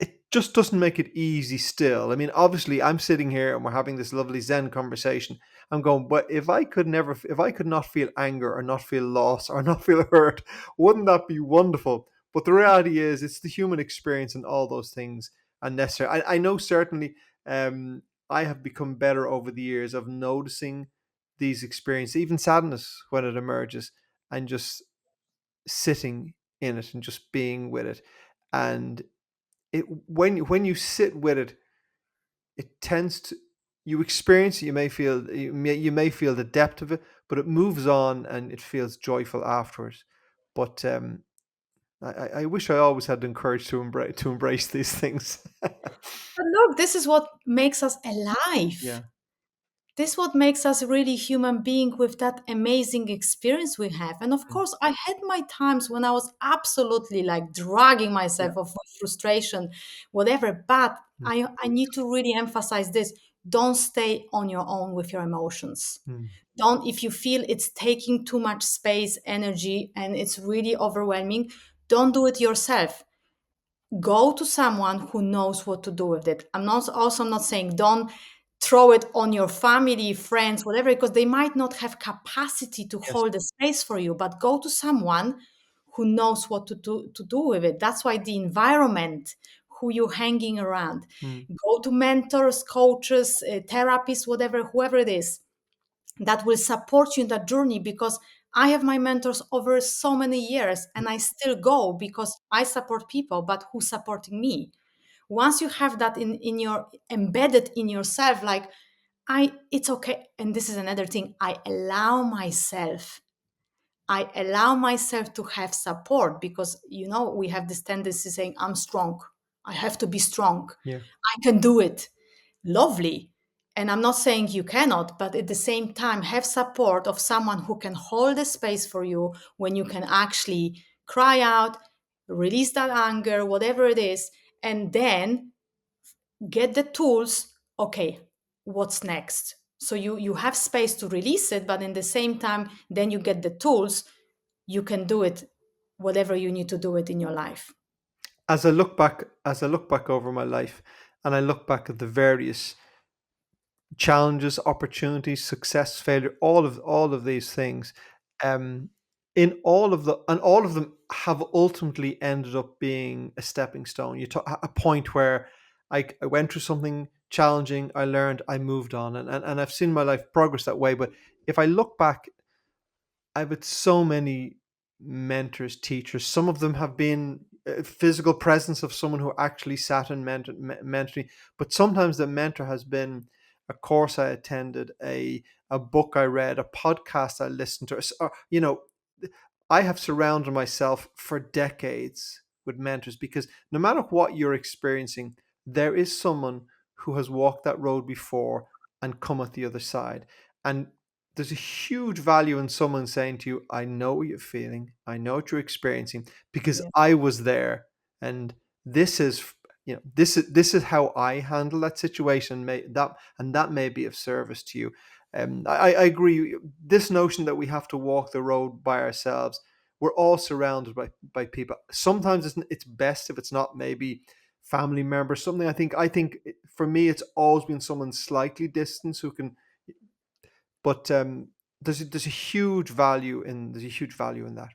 it just doesn't make it easy still. I mean, obviously, I'm sitting here and we're having this lovely Zen conversation. I'm going, but if I could not feel anger or not feel loss or not feel hurt, wouldn't that be wonderful? But the reality is, it's the human experience, and all those things are necessary. I know certainly, I have become better over the years of noticing these experiences, even sadness when it emerges, and just sitting in it and just being with it. And when you sit with it, it tends to, you experience it. You may feel the depth of it, but it moves on and it feels joyful afterwards. But I wish I always had the courage to embrace these things. but look, this is what makes us alive. Yeah. This what makes us really human being with that amazing experience we have. And of Mm. course I had my times when I was absolutely like dragging Yeah. myself of frustration, whatever, but Mm. I need to really emphasize this: don't stay on your own with your emotions. Mm. Don't, if you feel it's taking too much space, energy, and it's really overwhelming, don't do it yourself. Go to someone who knows what to do with it. I'm not also not saying don't throw it on your family, friends, whatever, because they might not have capacity to Yes. hold the space for you, but go to someone who knows what to do with it. That's why the environment, who you're hanging around, Mm. go to mentors, coaches, therapists, whatever, whoever it is, that will support you in that journey. Because I have my mentors over so many years and I still go because I support people, but who's supporting me? Once you have that in your embedded in yourself, like, it's okay. And this is another thing, I allow myself to have support, because we have this tendency saying, I'm strong, I have to be strong, Yeah. I can do it. Lovely. And I'm not saying you cannot, but at the same time, have support of someone who can hold the space for you when you can actually cry out, release that anger, whatever it is, and then get the tools. Okay, what's next? So you have space to release it, but in the same time, then you get the tools. You can do it, whatever you need to do it in your life. As I look back over my life, and I look back at the various challenges, opportunities, success, failure, all of these things, um, in all of them have ultimately ended up being a stepping stone. A point where I went through something challenging, I learned, I moved on, and I've seen my life progress that way. But if I look back, I've had so many mentors, teachers. Some of them have been a physical presence of someone who actually sat and mentored me. But sometimes the mentor has been a course I attended, a book I read, a podcast I listened to. I have surrounded myself for decades with mentors because no matter what you're experiencing, there is someone who has walked that road before and come at the other side. And there's a huge value in someone saying to you, I know what you're feeling, I know what you're experiencing because Yeah. I was there. And this is this is how I handle that situation. That may be of service to you. I agree. This notion that we have to walk the road by ourselves, we're all surrounded by people. Sometimes it's best if it's not maybe family members, something. I think for me, it's always been someone slightly distant who can, but there's a huge value in that.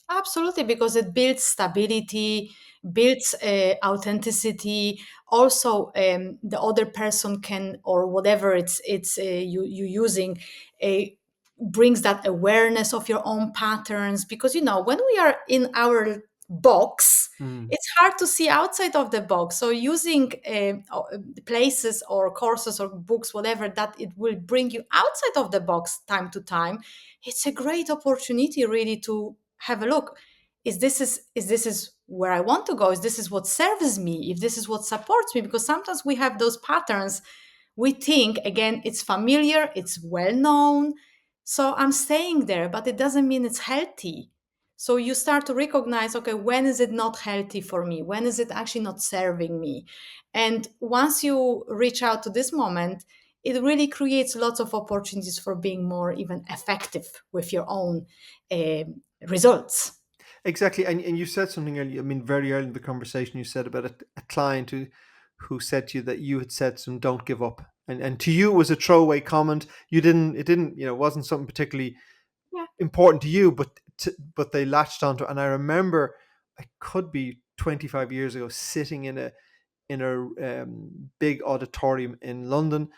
Absolutely, because it builds stability, builds authenticity. Also, the other person can, or whatever you using, uh, brings that awareness of your own patterns. Because when we are in our box, Mm, it's hard to see outside of the box. So using places or courses or books, whatever, that it will bring you outside of the box time to time, it's a great opportunity really to have a look. Is this is where I want to go? Is this is what serves me? If this is what supports me? Because sometimes we have those patterns. We think, again, it's familiar, it's well known, so I'm staying there, but it doesn't mean it's healthy. So you start to recognize, okay, when is it not healthy for me? When is it actually not serving me? And once you reach out to this moment, it really creates lots of opportunities for being more even effective with your own results. exactly. And you said something earlier. I mean, very early in the conversation, you said about a client who said to you that you had said to them, "Don't give up." And to you, it was a throwaway comment. You didn't. It didn't. It wasn't something particularly Yeah. important to you, but they latched onto it. And I remember, I could be 25 years ago, sitting in a big auditorium in London,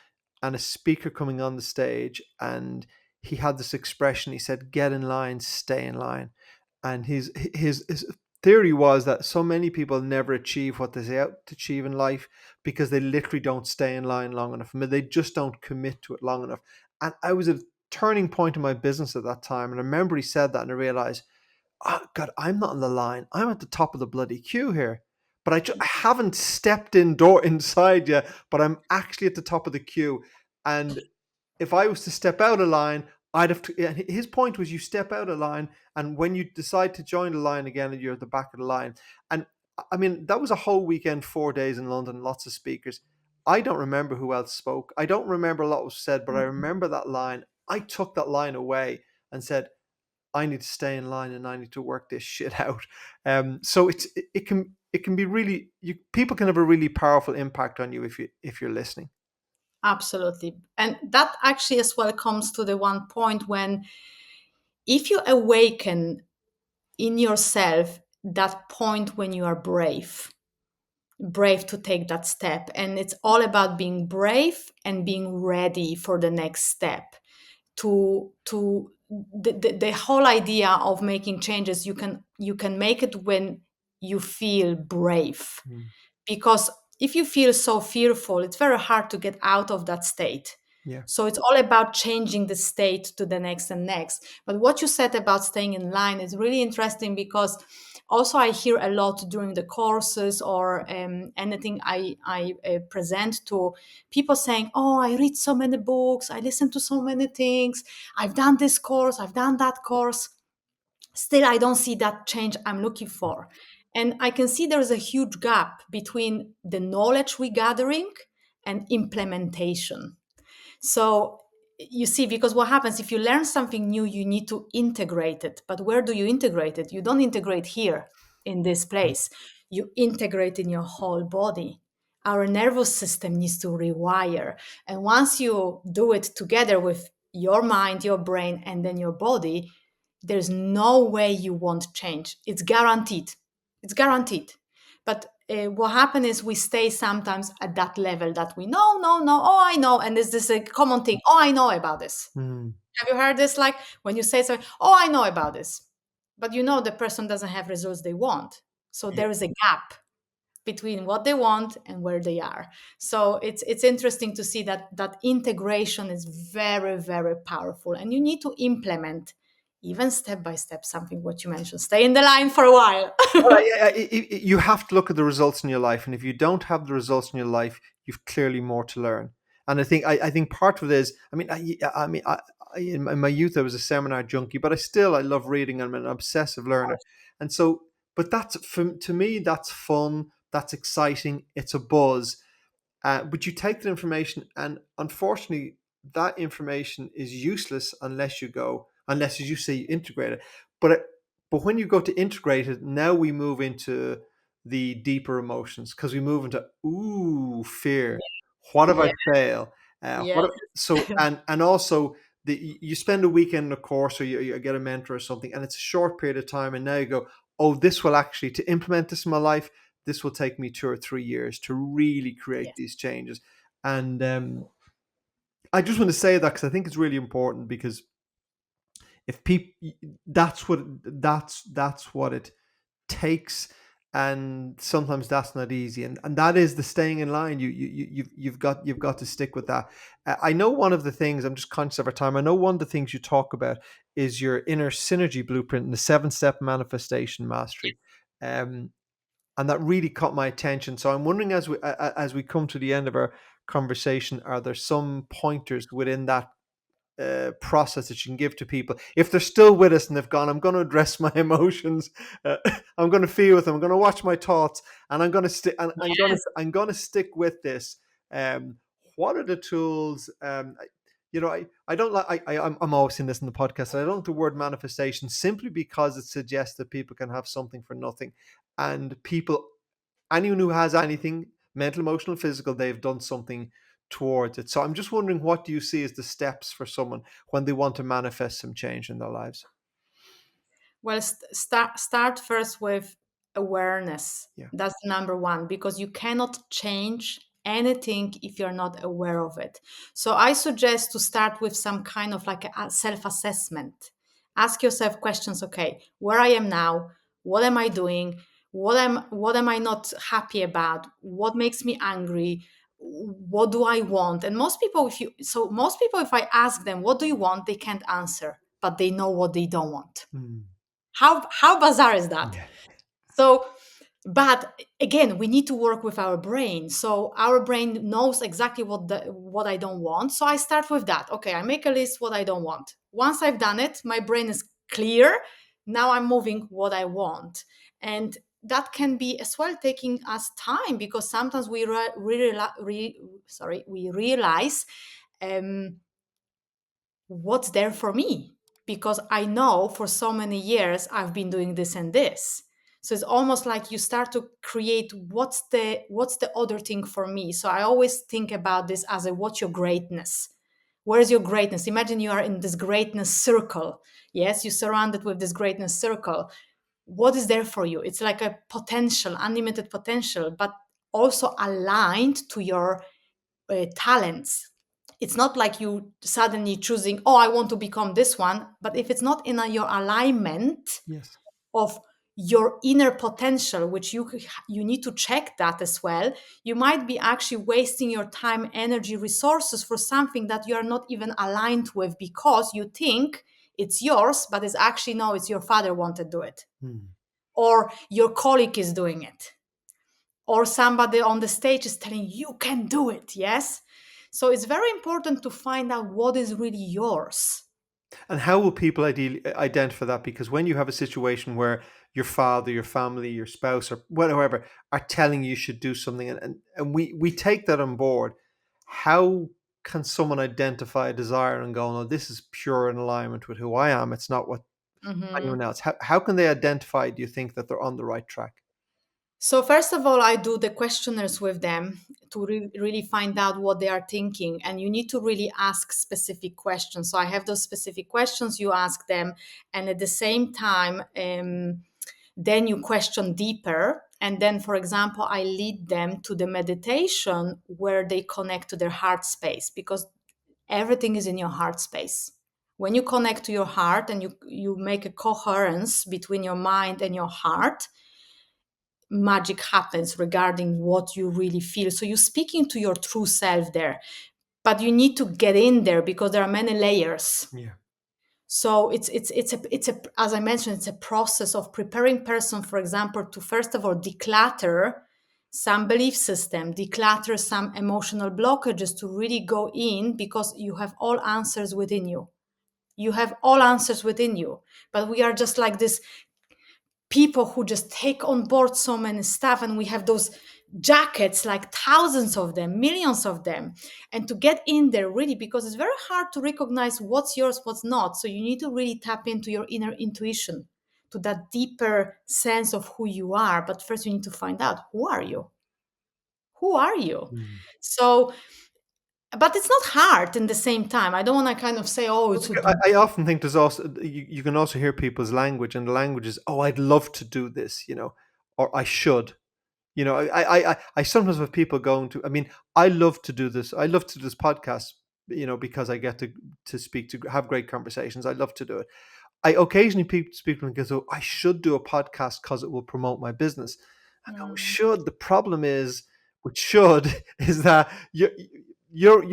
and a speaker coming on the stage, and he had this expression. He said, "Get in line, stay in line." And his theory was that so many people never achieve what they say out to achieve in life because they literally don't stay in line long enough. I mean, they just don't commit to it long enough. And I was at a turning point in my business at that time, and I remember he said that, and I realized, oh God, I'm not on the line. I'm at the top of the bloody queue here. But I haven't stepped inside yet, but I'm actually at the top of the queue. And if I was to step out of line, I'd have to. And his point was, you step out of line, and when you decide to join the line again, you're at the back of the line. And I mean, that was a whole weekend, 4 days in London, lots of speakers. I don't remember who else spoke. I don't remember a lot was said, but I remember that line. I took that line away and said, I need to stay in line and I need to work this shit out. So it can be really, people can have a really powerful impact on you if you're listening. Absolutely. And that actually as well comes to the one point when, if you awaken in yourself that point when you are brave to take that step. And it's all about being brave and being ready for the next step. To the whole idea of making changes, you can make it when you feel brave, Mm. because if you feel so fearful, it's very hard to get out of that state. Yeah. So it's all about changing the state to the next and next. But what you said about staying in line is really interesting, because Also, I hear a lot during the courses or anything I present to people saying, oh, I read so many books, I listen to so many things, I've done this course, I've done that course. Still, I don't see that change I'm looking for. And I can see there's a huge gap between the knowledge we're gathering and implementation. So you see, because what happens if you learn something new, you need to integrate it. But where do you integrate it? You don't integrate here in this place. You integrate in your whole body. Our nervous system needs to rewire. And once you do it together with your mind, your brain, and then your body, there's no way you won't change. It's guaranteed. It's guaranteed. But what happens is we stay sometimes at that level that we know, no, no, oh, I know. And is this a common thing? Oh, I know about this. Mm. Have you heard this? Like when you say something, oh, I know about this. But you know the person doesn't have results they want. So Yeah. there is a gap between what they want and where they are. So it's interesting to see that integration is very, very powerful. And you need to implement even step by step something what you mentioned. Stay in the line for a while. Well, you have to look at the results in your life, and if you don't have the results in your life, you've clearly more to learn. And I think part of it is, in my youth I was a seminar junkie, but I love reading. I'm an obsessive learner, and so, but to me that's fun, that's exciting, it's a buzz. But you take that information, and unfortunately, that information is useless unless, as you say, you integrate it. But but when you go to integrate it, now we move into the deeper emotions, because we move into fear. What if I Yeah. fail? Yes. And also you spend a weekend in a course, or you get a mentor or something, and it's a short period of time, and now you go, oh, this will actually, to implement this in my life, this will take me 2 or 3 years to really create Yes. these changes. And I just want to say that because I think it's really important, because if people, that's what it takes, and sometimes that's not easy, and that is the staying in line. You've got to stick with that. I know one of the things, I'm just conscious of our time, I know one of the things you talk about is your inner synergy blueprint and the 7-step manifestation mastery. And that really caught my attention. So I'm wondering, as we come to the end of our conversation, are there some pointers within that process that you can give to people if they're still with us and they've gone, I'm going to address my emotions, I'm going to feel with them, I'm going to watch my thoughts, and I'm going to stick, and Yes. I'm going to stick with this. What are the tools? I don't like. I'm always saying this in the podcast. I don't like the word manifestation, simply because it suggests that people can have something for nothing, and anyone who has anything, mental, emotional, physical, they've done something towards it. So I'm just wondering, what do you see as the steps for someone when they want to manifest some change in their lives? Well, start first with awareness. Yeah. That's number one, because you cannot change anything if you're not aware of it. So I suggest to start with some kind of like a self-assessment. Ask yourself questions. Okay, where I am now, what am I doing? What am I not happy about? What makes me angry? What do I want? And most people, if I ask them, what do you want, they can't answer, but they know what they don't want. Mm. How bizarre is that? Yeah. So, but again, we need to work with our brain. So our brain knows exactly what I don't want. So I start with that. Okay, I make a list what I don't want. Once I've done it, my brain is clear. Now I'm moving what I want, and that can be as well taking us time, because sometimes we realize um, what's there for me, because I know for so many years I've been doing this and this. So it's almost like you start to create what's the other thing for me. So I always think about this as a what's your greatness. Where's your greatness? Imagine you are in this greatness circle. Yes, you're surrounded with this greatness circle. What is there for you? It's like a potential, unlimited potential, but also aligned to your talents. It's not like you suddenly choosing, oh, I want to become this one. But if it's not in your alignment Yes. of your inner potential, which you need to check that as well, you might be actually wasting your time, energy, resources for something that you are not even aligned with, because you think it's yours, but it's actually no, it's your father wanted to do it, Mm. or your colleague is doing it, or somebody on the stage is telling you can do it. Yes. So it's very important to find out what is really yours. And how will people ideally identify that? Because when you have a situation where your father, your family, your spouse, or whatever are telling you should do something, and we take that on board, how can someone identify a desire and go, no, this is pure in alignment with who I am. It's not what anyone Mhm. else. How can they identify, do you think, that they're on the right track? So first of all, I do the questionnaires with them to really find out what they are thinking, and you need to really ask specific questions. So I have those specific questions you ask them, and at the same time, then you question deeper. And then, for example, I lead them to the meditation where they connect to their heart space, because everything is in your heart space. When you connect to your heart and you make a coherence between your mind and your heart, magic happens regarding what you really feel. So you're speaking to your true self there, but you need to get in there because there are many layers. Yeah. So it's a as I mentioned, it's a process of preparing person, for example, to first of all declutter some belief system, declutter some emotional blockages to really go in, because you have all answers within you. You have all answers within you, but we are just like this people who just take on board so many stuff, and we have those jackets, like thousands of them, millions of them. And to get in there really, because it's very hard to recognize what's yours, what's not, so you need to really tap into your inner intuition, to that deeper sense of who you are. But first you need to find out, who are you? Who are you? Mm. So, but it's not hard in the same time. I don't want to kind of say, oh, Well, it's I often think there's also you can also hear people's language, and the language is, oh, I'd love to do this, or I should. I sometimes have people going to. I mean, I love to do this. I love to do this podcast, because I get to speak, to have great conversations. I love to do it. I occasionally speak to them and go, "Oh, I should do a podcast because it will promote my business." I go, Mm, "Should." The problem is with should is that you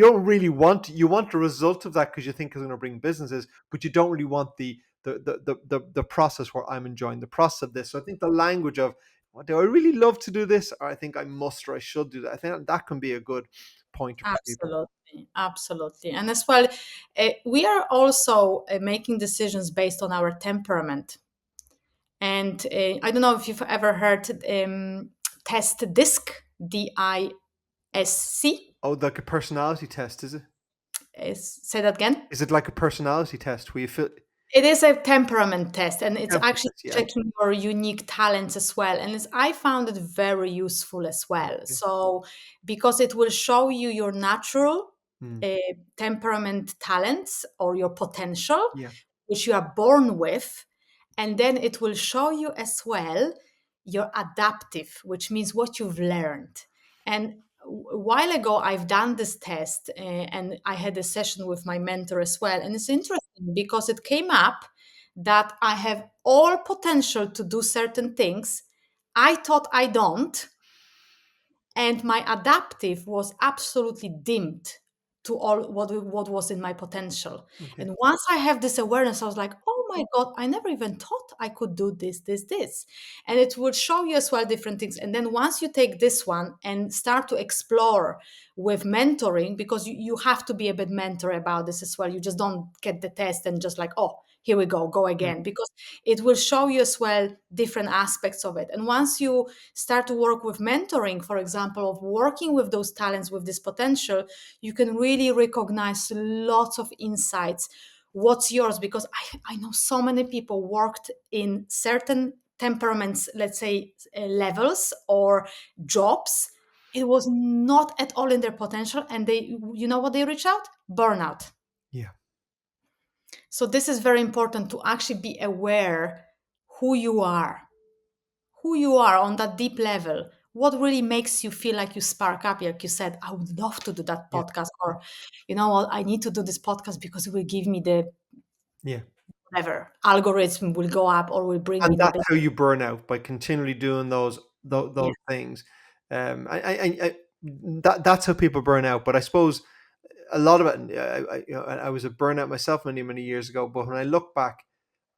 don't really want, you want the result of that because you think it's going to bring businesses, but you don't really want the process where I'm enjoying the process of this. So I think the language of, well, do I really love to do this, or I think I must, or I should do that. I think that can be a good pointer for people. absolutely, absolutely. And as well, we are also making decisions based on our temperament. And I don't know if you've ever heard test disc, DISC. Oh, like a personality test, is it? Say that again. Is it like a personality test where you feel It is a temperament test, and it's temperament actually test? Yeah. checking your unique talents as well. And I found it very useful as well. Okay. So, because it will show you your natural Mm, uh, temperament talents or your potential, yeah. which you are born with. And then it will show you as well your adaptive, which means what you've learned. And a while ago, I've done this test and I had a session with my mentor as well. And it's interesting because it came up that I have all potential to do certain things. I thought I don't, and my adaptive was absolutely dimmed to all what was in my potential. Okay. And once I have this awareness, I was like, oh my god, I never even thought I could do this. And it will show you as well different things. And then once you take this one and start to explore with mentoring, because you have to be a bit mentor about this as well. You just don't get the test and just like, oh, here we go Yeah. again, because it will show you as well different aspects of it. And once you start to work with mentoring, for example, of working with those talents, with this potential, you can really recognize lots of insights. What's yours? Because I know so many people worked in certain temperaments, let's say levels or jobs. It was not at all in their potential. And they, you know what they reach out? Burnout. Yeah. So this is very important to actually be aware who you are, who you are on that deep level. What really makes you feel like you spark up? Like you said, I would love to do that Yeah. podcast, or you know what, I need to do this podcast because it will give me the Yeah. whatever algorithm will go up or will bring me And the that's best. how you burn out, by continually doing Yeah. those things. I that's how people burn out. But I suppose a lot of it. I was a burnout myself many years ago. But when I look back,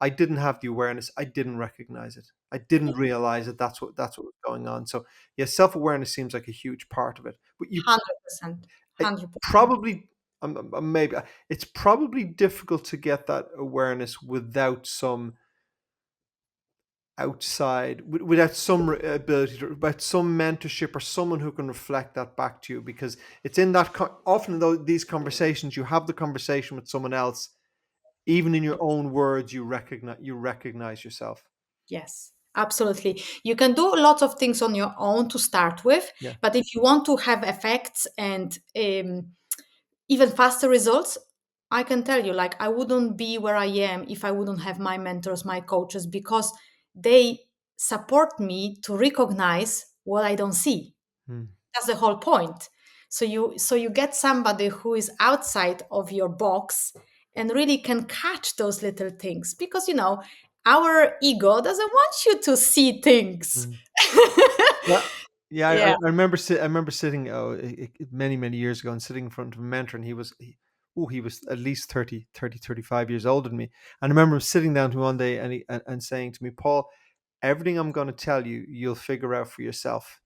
I didn't have the awareness. I didn't recognize it. I didn't realize that that's what was going on. So yeah, self awareness seems like a huge part of it. But you 100%. it 100%. probably maybe it's probably difficult to get that awareness without some outside without some ability to, without some mentorship or someone who can reflect that back to you, because it's in that often though these conversations, you have the conversation with someone else, even in your own words you recognize yourself. Yes, absolutely. You can do lots of things on your own to start with, Yeah. but if you want to have effects and even faster results, I can tell you, like, I wouldn't be where I am if I wouldn't have my mentors, my coaches, because they support me to recognize what I don't see. Hmm. That's the whole point. So you get somebody who is outside of your box and really can catch those little things, because our ego doesn't want you to see things. Hmm. Yeah, yeah. I, I Yeah. I remember I remember sitting many many years ago and sitting in front of a mentor, and he was at least 35 years older than me. And I remember him sitting down to me one day and saying to me, Paul, everything I'm going to tell you, you'll figure out for yourself.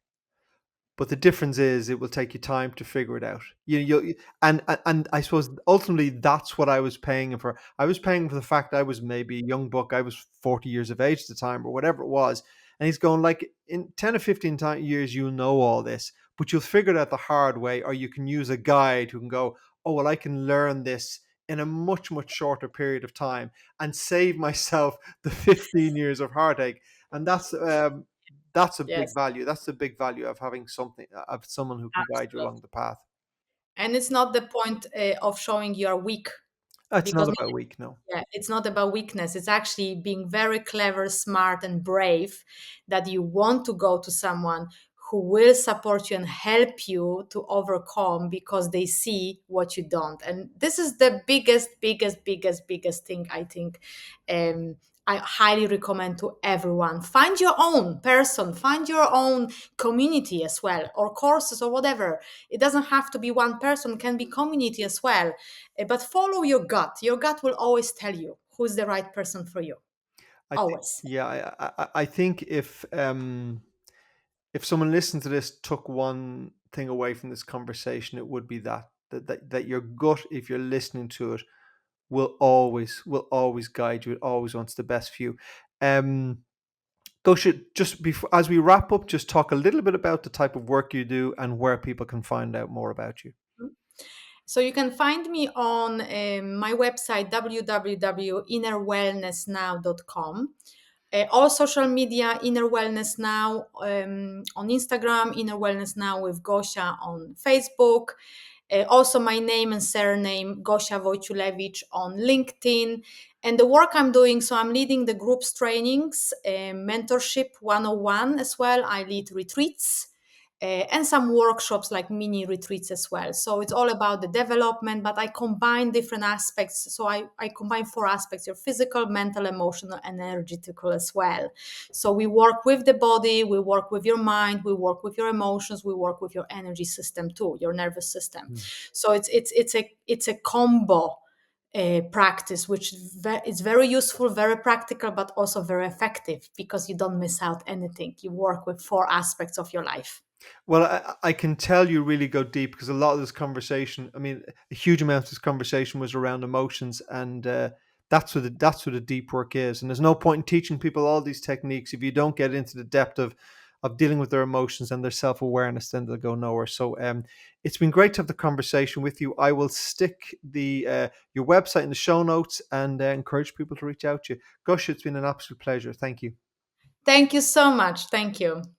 But the difference is it will take you time to figure it out. And I suppose ultimately that's what I was paying him for. I was paying for the fact I was maybe a young buck. I was 40 years of age at the time or whatever it was. And he's going like, in 10 or 15 years, you'll know all this, but you'll figure it out the hard way, or you can use a guide who can go, oh, well, I can learn this in a much, much shorter period of time and save myself the 15 years of heartache. And that's a big Yes, value. That's the big value of having something of someone who can guide you absolutely. along the path. And it's not the point of showing you are weak, It's not because about weak, no. yeah, it's not about weakness. It's actually being very clever, smart, and brave, that you want to go to someone who will support you and help you to overcome, because they see what you don't. And this is the biggest thing, I think. I highly recommend to everyone. Find your own person, find your own community as well, or courses or whatever. It doesn't have to be one person, it can be community as well. But follow your gut. Your gut will always tell you who's the right person for you. I think, Always. yeah, I think if someone listened to this took one thing away from this conversation, it would be that your gut, if you're listening to it, will always guide you. It always wants the best for you. Um, Gosha, just before as we wrap up, just talk a little bit about the type of work you do and where people can find out more about you. So you can find me on my website, www.innerwellnessnow.com. All social media, Inner Wellness Now, on Instagram, Inner Wellness Now with Gosia on Facebook. Also, my name and surname, Gosia Wojciulewicz, on LinkedIn. And the work I'm doing, so I'm leading the groups trainings, mentorship 101 as well. I lead retreats. And some workshops, like mini retreats as well. So it's all about the development, but I combine different aspects. So I combine four aspects: your physical, mental, emotional, and energetical as well. So we work with the body, we work with your mind, we work with your emotions, we work with your energy system too, your nervous system. Hmm. So it's a combo practice, which is very useful, very practical, but also very effective, because you don't miss out anything. You work with four aspects of your life. Well, I can tell you really go deep, because a lot of this conversation, I mean, a huge amount of this conversation was around emotions, and that's what the deep work is. And there's no point in teaching people all these techniques if you don't get into the depth of dealing with their emotions and their self awareness. Then they'll go nowhere. So, it's been great to have the conversation with you. I will stick the your website in the show notes and encourage people to reach out to you. Gosh, it's been an absolute pleasure. Thank you. Thank you so much. Thank you.